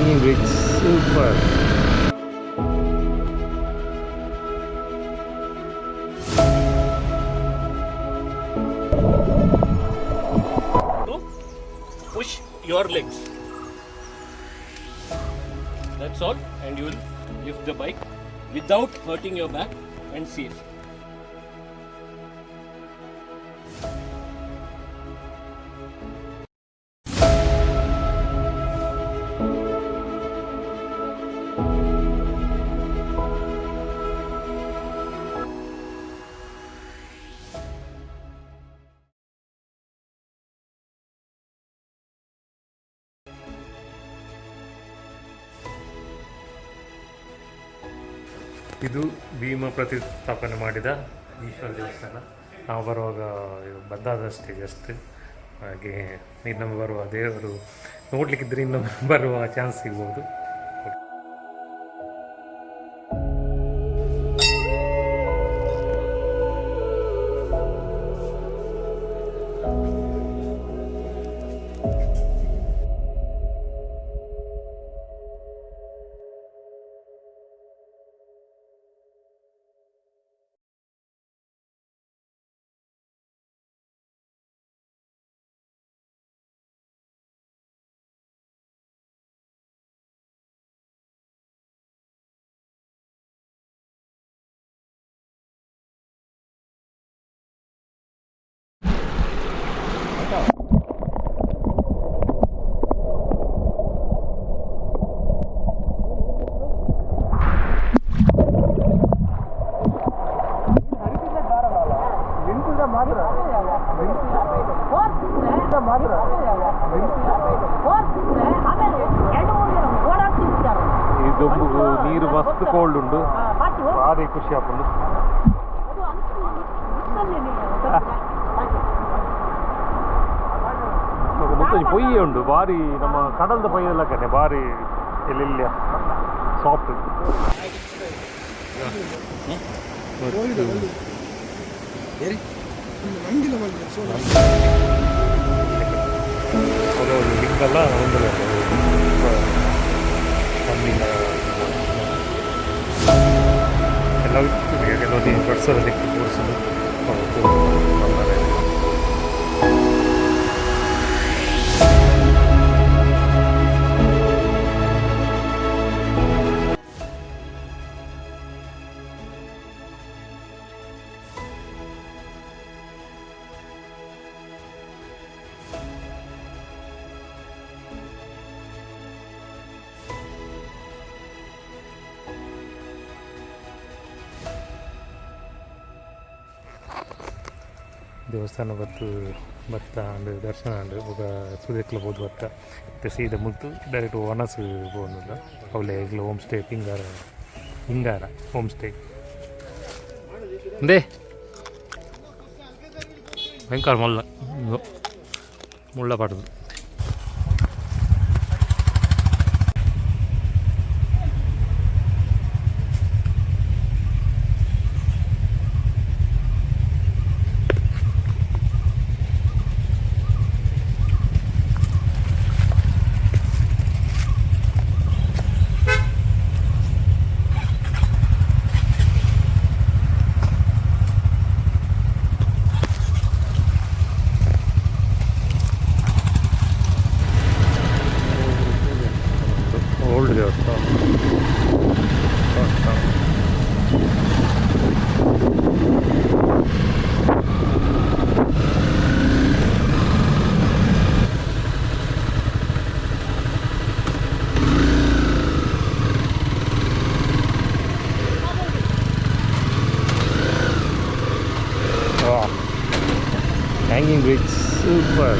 hanging bridge, super. Push your legs. That's all, and you will lift the bike without hurting your back and safe. ಇದು ಭೀಮ ಪ್ರತಿಷ್ಠಾಪನೆ ಮಾಡಿದ ಈಶ್ವರ ದೇವಸ್ಥಾನ. ನಾವು ಬರುವಾಗ ಬದ್ದಾದಷ್ಟೇ just. ಹಾಗೆ ಇನ್ನೊಮ್ಮೆ ಬರುವ ದೇವರು ನೋಡಲಿಕ್ಕಿದ್ರೆ ಇನ್ನೊಮ್ಮೆ ಬರುವ ಚಾನ್ಸ್ ಸಿಗ್ಬೋದು. ಇದು ನೀರು ಮಸ್ತ್ ಕೋಲ್ಡ್ ಉಂಡು, ಭಾರಿ ಖುಷಿ ಆಪುಂಡು. ಮುತ್ತಜಿ ಪೊಯ್ಯೆ ಉಂಡು ಭಾರಿ, ನಮ್ಮ ಕಡಲ್ದ ಪೊಯ್ಯೆಲ್ಲ ಕನೆ ಭಾರಿ ಎಲ್ಲಿಲ್ಲ ಸಾಫ್ಟ್. ಲಿಂಗಲ್ಲ ಒಂದಲ್ಲ ಕೆಲವು ವರ್ಷದಲ್ಲಿ ತೋರಿಸಲು ದೇವಸ್ಥಾನ ಭತ್ತ ಅಂಡ್ ದರ್ಶನ ಅಂಡ್ ఒక ಸುದೇಕ್ಲ ಬೋದು ಭತ್ತ ಮತ್ತೆ ಸೀದಾ ಮುತ್ತು ಡೈರೆಕ್ಟ್ ವನಸ್ പോകുന്നില്ല. ಅವಳೆ ಹೋಮ್ ಸ್ಟೇ ಹಿಂಗಾರ ಹೋಮ್ ಸ್ಟೇ ಅಂದೇ ಭಯಂಕರ ಮುಳ್ಳ ಪಾಡದು. ಓಲ್ಡ್ ದೇವಸ್ಥಾನ hanging bridge, super.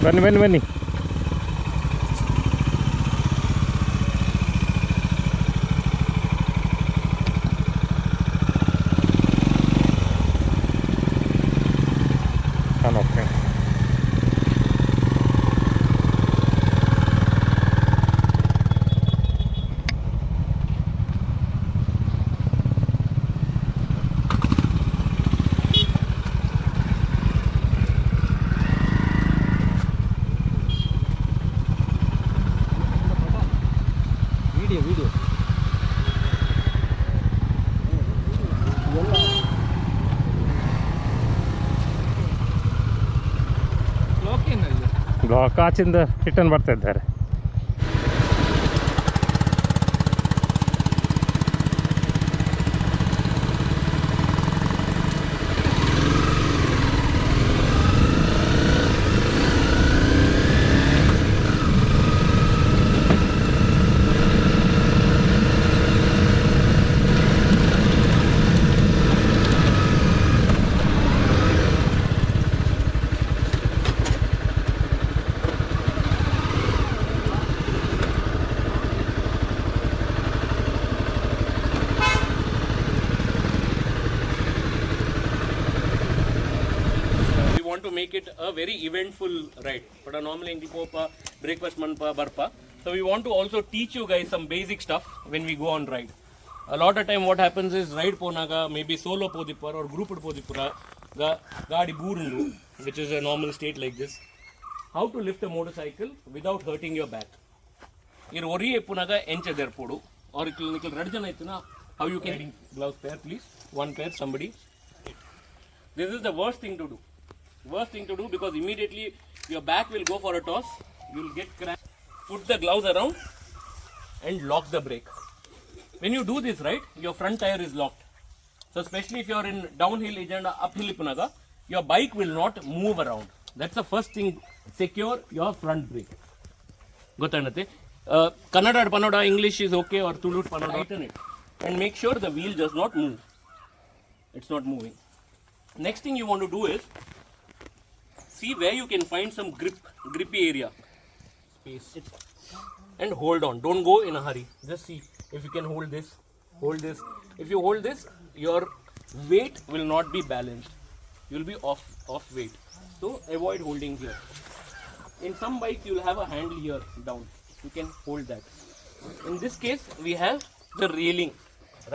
ಬನ್ನಿ ಬನ್ನಿ ಬನ್ನಿ. ಓಕೆ. ವಿಡಿಯೋ ಬ್ಲಾಕ್ ಆಚಿಂದ ರಿಟರ್ನ್ ಬರ್ತಾ ಇದ್ದಾರೆ. Want to make it a very eventful ride, but normally in Popa breakfast manpa barpa. So we want to also teach you guys some basic stuff when we go on ride. A lot of time what happens is ride ponaga maybe solo podipar or grouped podipura gaadi boorundu, which is a normal state like this. How to lift a motorcycle without hurting your back. Ir ori epunaga enche derpodu or ikil radjana itna. How you can gloves pair please, one pair somebody. This is the worst thing to do. Worst thing to do, because immediately your back will go for a toss, you will get cramp. Put the gloves around and lock the brake. When you do this, right, your front tire is locked. So especially if you are in downhill and uphill punaga, your bike will not move around. That's the first thing. Secure your front brake. Gotanate. Kannada and Panoda English is okay, or Tulu Panoda, tighten it and make sure the wheel does not move. It's not moving. Next thing you want to do is see where you can find some grippy area, space, and hold on. Don't go in a hurry. Just see if you can hold this. If you hold this, your weight will not be balanced. You will be off weight. So avoid holding here. In some bikes, you will have a handle here down. You can hold that. In this case, we have the railing,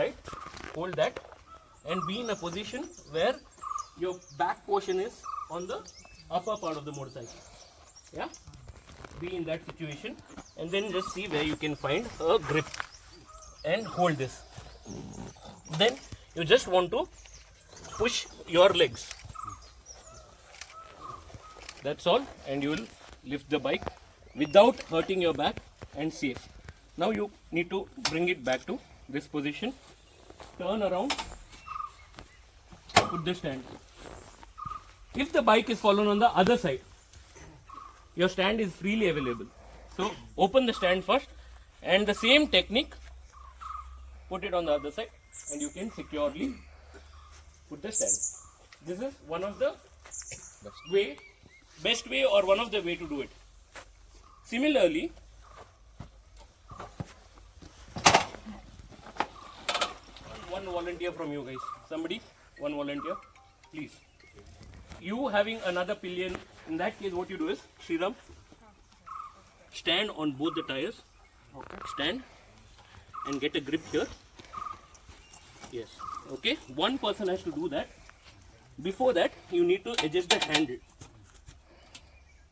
right? Hold that and be in a position where your back portion is on the upper part of the motorcycle. Yeah, be in that situation and then just see where you can find a grip and hold this. Then you just want to push your legs. That's all, and you will lift the bike without hurting your back and safe. Now you need to bring it back to this position, turn around, put the stand. If the bike is fallen on the other side, your stand is freely available. So open the stand first and the same technique, put it on the other side and you can securely put the stand. This is one of the best way or one of the way to do it. Similarly, one volunteer from you guys. Somebody, one volunteer, please. You having another pillion, in that case what you do is, Shriram, stand on both the tires, stand and get a grip here. Yes, okay, one person has to do that. Before that, you need to adjust the handle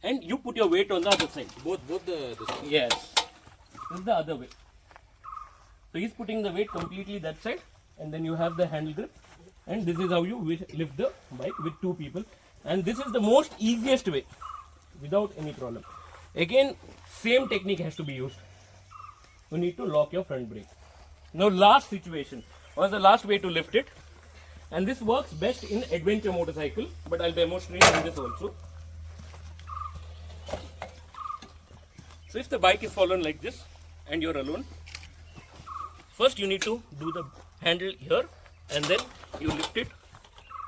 and you put your weight on the other side. Both the Yes, this is the other way. So he's putting the weight completely that side and then you have the handle grip, and this is how you lift the bike with two people. And this is the most easiest way without any problem. Again, same technique has to be used. You need to lock your front brake. Now last situation, what's the last way to lift it? And this works best in adventure motorcycle, but I'll demonstrate in this also. So if the bike is fallen like this and you're alone, first you need to do the handle here and then you lift it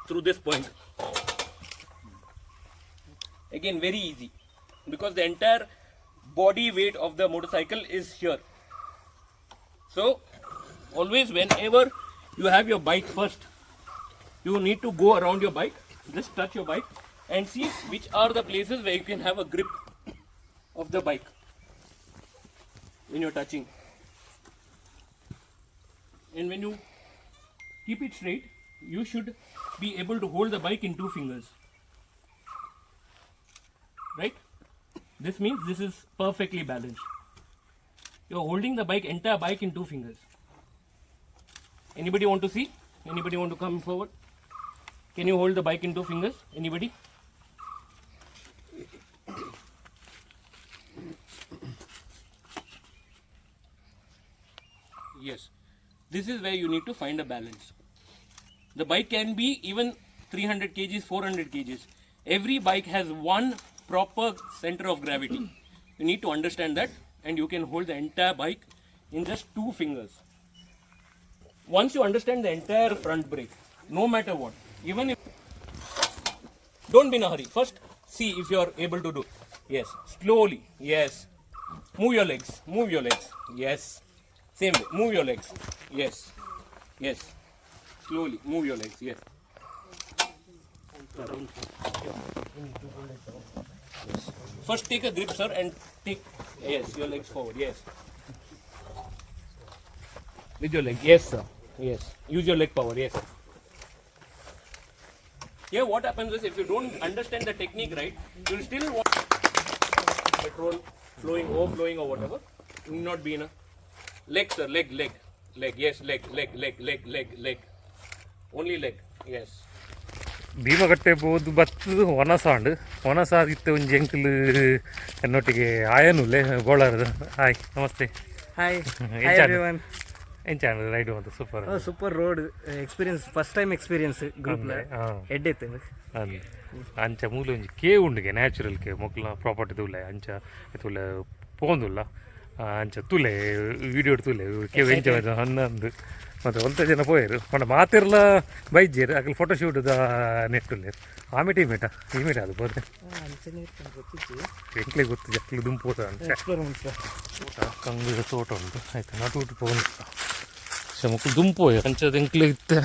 through this point. Again, very easy. because the entire body weight of the motorcycle is here. So always whenever you have your bike first, you need to go around your bike, just touch your bike and see which are the places where you can have a grip of the bike when you're touching. And when you keep it straight, you should be able to hold the bike in 2 fingers. Right? This means this is perfectly balanced. You're holding the bike, entire bike in 2 fingers. Anybody want to see? Anybody want to come forward? Can you hold the bike in 2 fingers? Anybody? Yes. This is where you need to find a balance. The bike can be even 300 kgs, 400 kgs. Every bike has one proper center of gravity. You need to understand that, and you can hold the entire bike in just 2 fingers. Once you understand the entire front brake, no matter what, even if, don't be in a hurry. First, see if you are able to do. Yes, slowly. Yes. Move your legs. Move your legs. Yes. Same way. Move your legs. Yes. Yes. Slowly. Move your legs. Yes. First, take a grip, sir, and take. Yes, your legs forward. Yes. With your leg. Yes, sir. Yes. Use your leg power. Yes. Here, what happens is if you don't understand the technique right, you'll still want petrol flowing, overflowing, or whatever. You will not be in a leg, sir. Leg. Yes, leg. Only leg. Yes. ಭೀಮಗಟ್ಟೆ ಬೋದು ಬತ್ತದು ಒನಸಾಂಡು ಒನಸಾದಿತ್ತು ಒಂಜಿ ಎಂಕಲ್ ಎನ್ನೊಟ್ಟಿಗೆ ಆಯನುಲ್ಲೆ ಗೋಳಾರದು. Hi ನಮಸ್ತೆ. Hi. Hi everyone. ಎಂಚಾಂಡ್ ride ಒಂದು super Super road experience. First time experience group la. Head itte. ಅಂದ್ ಅಂಚ ಮೂಲ ಒಂಜಿ cave ಉಂಡಿಗೆ natural cave ಮೊಕ್ಲ property ತುಲೆ ಅಂಚ ತುಲೆ ಪೋಂದುಲ್ಲ ಅಂಚ ತುಲೆ ವಿಡಿಯೋ ತುಲೆ ಕೇವ್ ಎಂಚ ಹನ್ನೊಂದು ಮತ್ತು ಒಂಥ ಜನ ಪೋಯರು ಮೊನ್ನೆ ಮಾತಿರ್ಲ ಬೈಜೇರು ಅಕಲ್ ಫೋಟೋ ಶೂಟ್ ನೆಟ್ಟುಲ್ಲೇರು ಆಮೇಲೆ ಈ ಮೀಟ ಅದು ಬೋದೆ ಎಂಕ್ಲೆ ಗೊತ್ತು ಜಕ್ಲು ದುಂಪು ಹೋದ ಅಂತ ಕಂಗ್ಳು ತೋಟ ಉಂಟು ಆಯ್ತು ನಟು ಪೋನು ಮಕ್ಕಳು ದುಂಪು ಅಂಚದ ಎಂಕ್ಲೆ ಇತ್ತೆ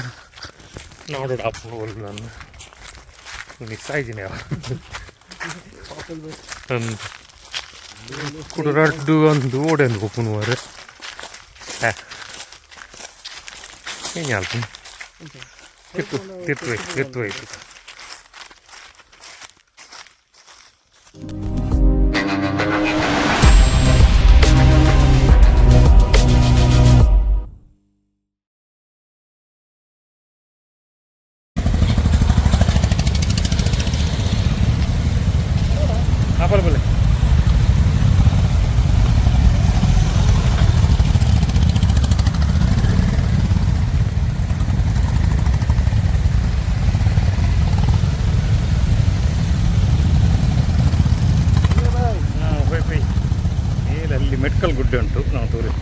ನೋಡೋಡು ಅಪ್ಪು ನಾನು ಮಿಸ್ ಆಯ್ತೀನಿ ಕುಡುರಡ್ಡು ಒಂದು ಓಡೆಂದು ಹೋಗ್ನುವಾರೆ ಏನು ಹೇಳ್ತೀನಿ ತಿರ್ತು ಆಯ್ತು. ಆಪಲ್ ಬಲೆ ಮೇಲಲ್ಲಿ ಮೆಟ್ಕಲ್ ಗುಡ್ಡೆ ಉಂಟು ನಾವು ತೋರಿಸ್ತೀವಿ.